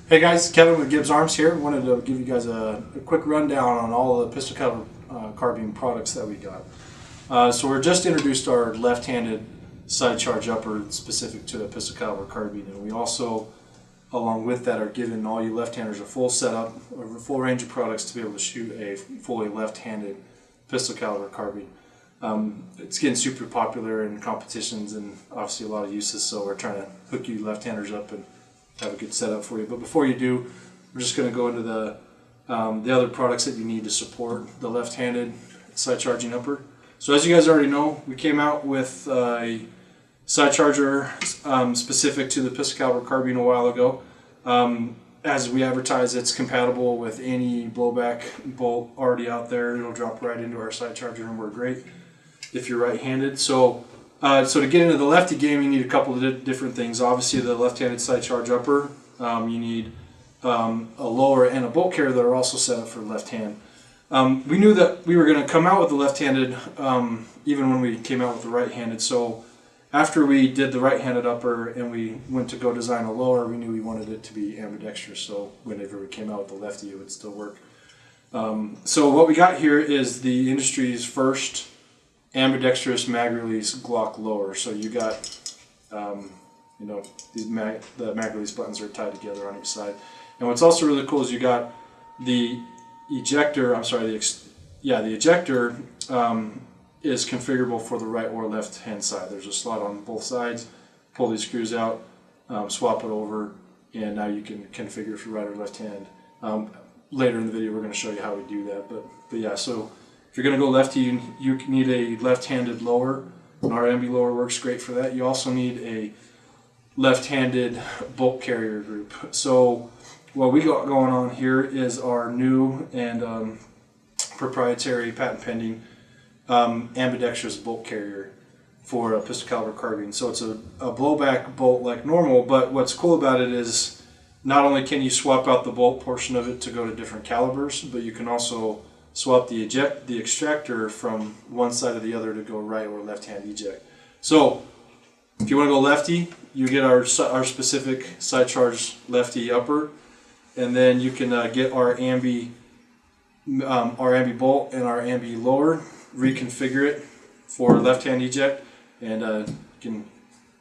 Hey guys, Kevin with Gibbz Arms here. Wanted to give you guys a quick rundown on all the pistol caliber carbine products that we got. So we're just introduced our left-handed side charge upper specific to a pistol caliber carbine, and we also, along with that, are giving all you left-handers a full setup, a full range of products to be able to shoot a fully left-handed pistol caliber carbine. It's getting super popular in competitions and obviously a lot of uses, so we're trying to hook you left-handers up and have a good setup for you. But before you do, we're just going to go into the other products that you need to support the left-handed side charging upper. So as you guys already know, we came out with a side charger specific to the pistol caliber carbine a while ago. As we advertise, it's compatible with any blowback bolt already out there. It'll drop right into our side charger and work great if you're right-handed. So to get into the lefty game, you need a couple of different things. Obviously, the left-handed side charge upper. You need a lower and a bolt carrier that are also set up for left hand. We knew that we were going to come out with the left-handed even when we came out with the right-handed. So after we did the right-handed upper and we went to go design a lower, we knew we wanted it to be ambidextrous. So whenever we came out with the lefty, it would still work. So what we got here is the industry's first ambidextrous mag release Glock lower. So you got, the mag release buttons are tied together on each side. And what's also really cool is you got the ejector. The ejector is configurable for the right or left hand side. There's a slot on both sides. Pull these screws out, swap it over, and now you can configure for right or left hand. Later in the video, we're going to show you how we do that. But yeah, so if you're going to go lefty, you need a left-handed lower. Our ambi lower works great for that. You also need a left-handed bolt carrier group. So what we got going on here is our new and proprietary patent-pending ambidextrous bolt carrier for a pistol caliber carbine. So it's a blowback bolt like normal, but what's cool about it is not only can you swap out the bolt portion of it to go to different calibers, but you can also swap the extractor from one side to the other to go right or left hand eject. So if you want to go lefty, you get our specific side charge lefty upper, and then you can get our ambi bolt and our ambi lower, reconfigure it for left hand eject, and you can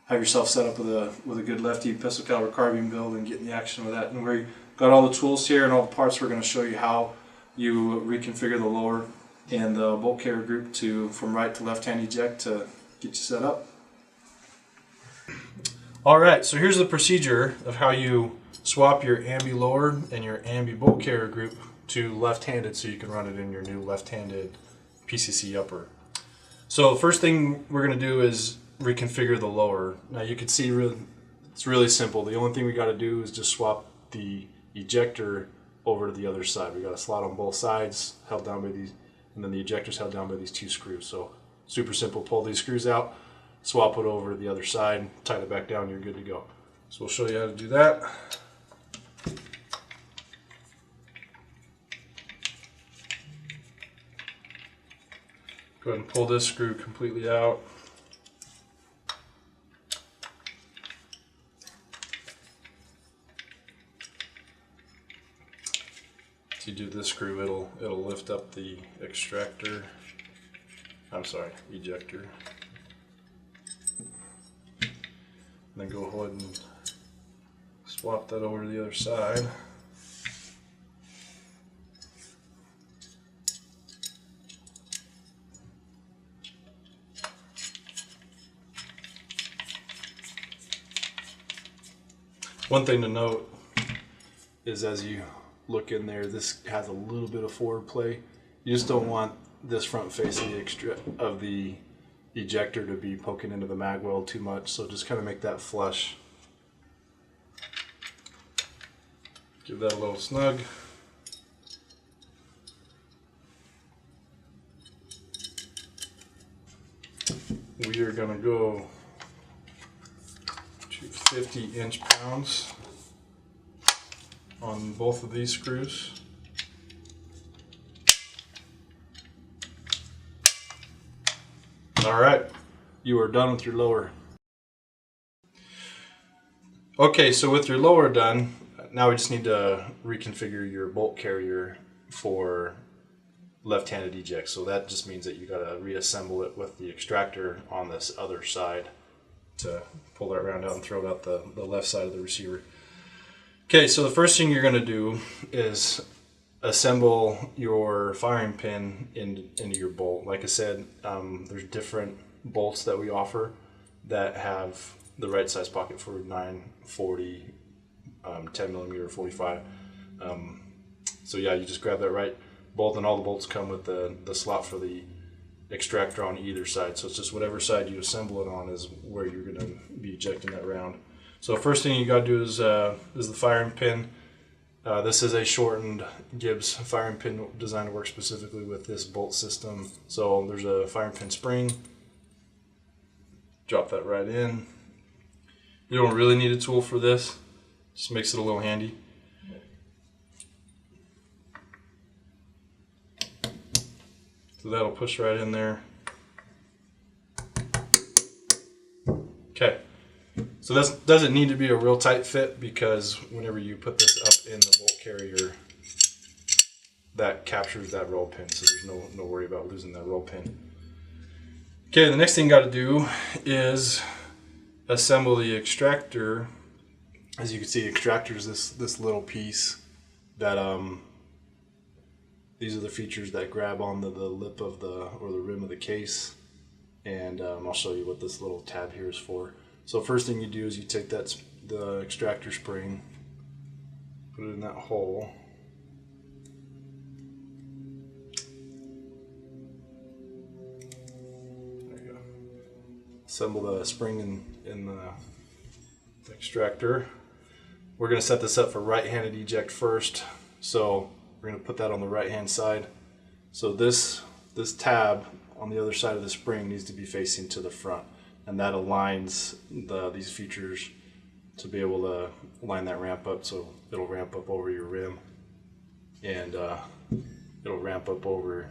have yourself set up with a good lefty pistol caliber carbine build and get in the action with that. And we've got all the tools here and all the parts. We're going to show you how you reconfigure the lower and the bolt carrier group from right to left hand eject to get you set up. Alright, so here's the procedure of how you swap your ambi lower and your ambi bolt carrier group to left-handed so you can run it in your new left-handed PCC upper. So the first thing we're going to do is reconfigure the lower. Now you can see it's really simple. The only thing we got to do is just swap the ejector over to the other side. We got a slot on both sides held down by these, and then the ejector's held down by these two screws. So super simple. Pull these screws out, swap it over to the other side, tighten it back down, you're good to go. So we'll show you how to do that. Go ahead and pull this screw completely out. If you do this screw, it'll lift up the ejector. And then go ahead and swap that over to the other side. One thing to note is as you look in there, this has a little bit of forward play. You just don't want this front face of the ejector to be poking into the mag weld too much, so just kind of make that flush. Give that a little snug. We are going to go to 50 inch-pounds on both of these screws. Alright, you are done with your lower. Okay, so with your lower done, now we just need to reconfigure your bolt carrier for left-handed eject. So that just means that you got to reassemble it with the extractor on this other side to pull that round out and throw it out the left side of the receiver. Okay, so the first thing you're going to do is assemble your firing pin into your bolt. Like I said, there's different bolts that we offer that have the right size pocket for 9, 40, 10 millimeter, 45. So yeah, you just grab that right bolt, and all the bolts come with the slot for the extractor on either side. So it's just whatever side you assemble it on is where you're going to be ejecting that round. So first thing you got to do is the firing pin. This is a shortened Gibbz firing pin designed to work specifically with this bolt system. So there's a firing pin spring. Drop that right in. You don't really need a tool for this. Just makes it a little handy. So that'll push right in there. Okay. So this doesn't need to be a real tight fit, because whenever you put this up in the bolt carrier, that captures that roll pin, so there's no worry about losing that roll pin. Okay, the next thing you got to do is assemble the extractor. As you can see, extractor is this little piece that these are the features that grab on the lip of the rim of the case, and I'll show you what this little tab here is for. So first thing you do is you take the extractor spring, put it in that hole. There you go. Assemble the spring in the extractor. We're going to set this up for right-handed eject first, so we're going to put that on the right-hand side. So this tab on the other side of the spring needs to be facing to the front, and that aligns these features to be able to line that ramp up, so it'll ramp up over your rim, and it'll ramp up over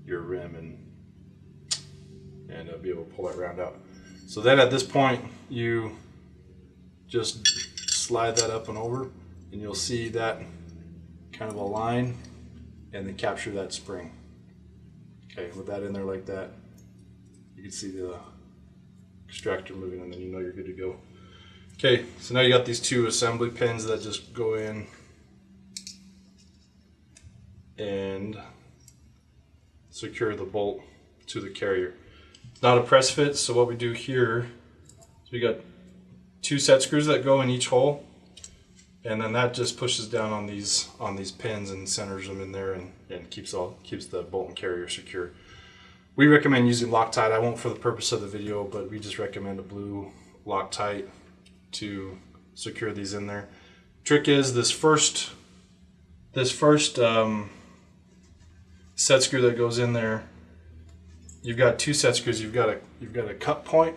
your rim and be able to pull that round out. So then at this point you just slide that up and over, and you'll see that kind of align and then capture that spring. Okay, with that in there like that, you can see the extractor moving, and then you know you're good to go. Okay, so now you got these two assembly pins that just go in and secure the bolt to the carrier. It's not a press fit, so what we do here is we got 2 set screws that go in each hole, and then that just pushes down on these pins and centers them in there, and keeps the bolt and carrier secure. We recommend using Loctite. I won't for the purpose of the video, but we just recommend a blue Loctite to secure these in there. Trick is this first set screw that goes in there. You've got 2 set screws. You've got a cut point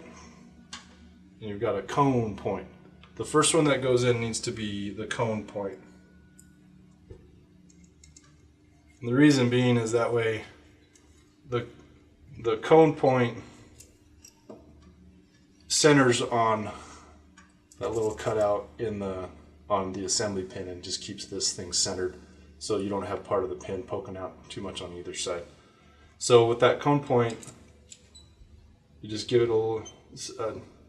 and you've got a cone point. The first one that goes in needs to be the cone point. And the reason being is that way the cone point centers on that little cutout on the assembly pin, and just keeps this thing centered, so you don't have part of the pin poking out too much on either side. So with that cone point, you just give it a little,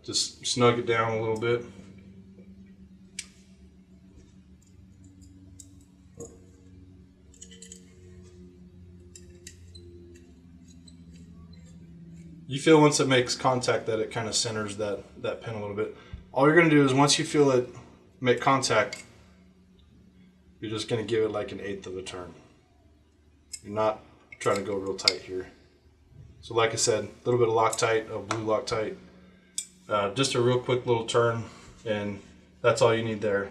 just snug it down a little bit. You feel once it makes contact that it kind of centers that pin a little bit. All you're going to do is, once you feel it make contact, you're just going to give it like 1/8 of a turn. You're not trying to go real tight here. So like I said, a little bit of Loctite, a blue Loctite, just a real quick little turn, and that's all you need there.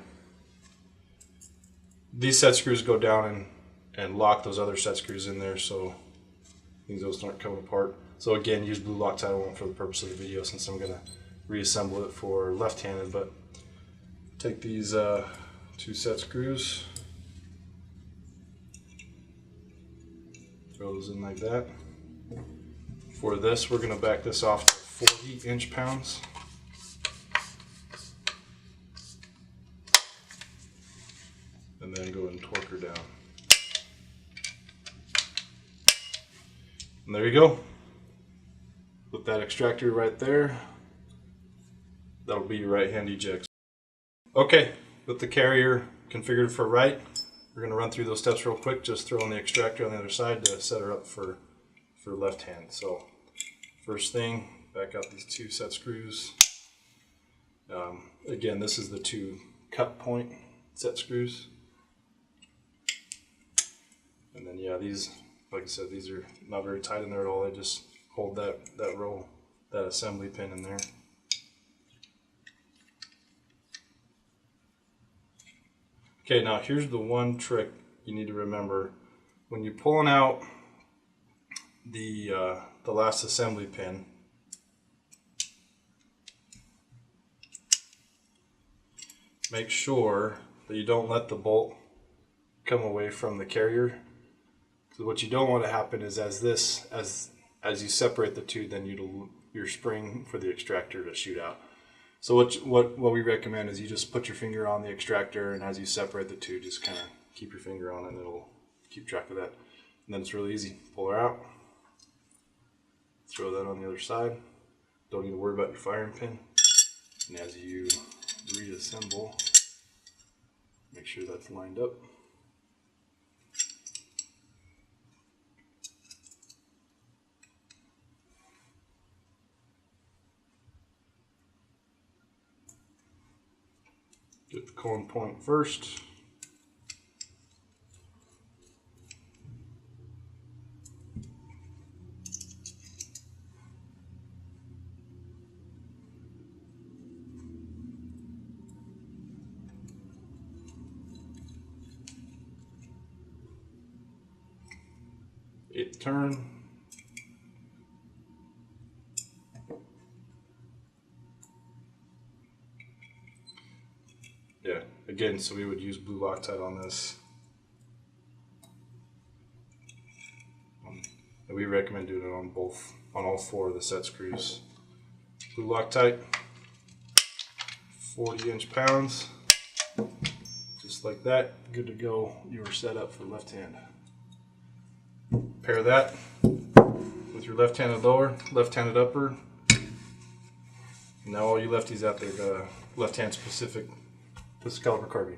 These set screws go down and lock those other set screws in there, so those aren't coming apart. So again, use blue Loctite. I won't for the purpose of the video, since I'm going to reassemble it for left-handed. But take these 2 set screws, throw those in like that. For this, we're going to back this off to 40 inch-pounds. And there you go. With that extractor right there, that'll be your right-hand eject. Okay, with the carrier configured for right, we're going to run through those steps real quick. Just throw in the extractor on the other side to set her up for left hand. So first thing, back out these 2 set screws. Again, this is the 2 cut point set screws. And then yeah, these, like I said, these are not very tight in there at all. They just hold that row, that assembly pin in there. Okay, now here's the one trick you need to remember. When you're pulling out the last assembly pin, make sure that you don't let the bolt come away from the carrier. So what you don't want to happen is as you separate the 2, then your spring for the extractor to shoot out. So what we recommend is you just put your finger on the extractor, and as you separate the 2, just kind of keep your finger on it, and it'll keep track of that. And then it's really easy. Pull her out, throw that on the other side. Don't need to worry about your firing pin. And as you reassemble, make sure that's lined up. Get the cone point first. Eighth turn. Yeah, again, so we would use blue Loctite on this. And we recommend doing it on all 4 of the set screws. Blue Loctite, 40-inch pounds, just like that. Good to go. You are set up for left hand. Pair that with your left-handed lower, left-handed upper. Now all you lefties out there got a left-hand specific pistol caliber carbine.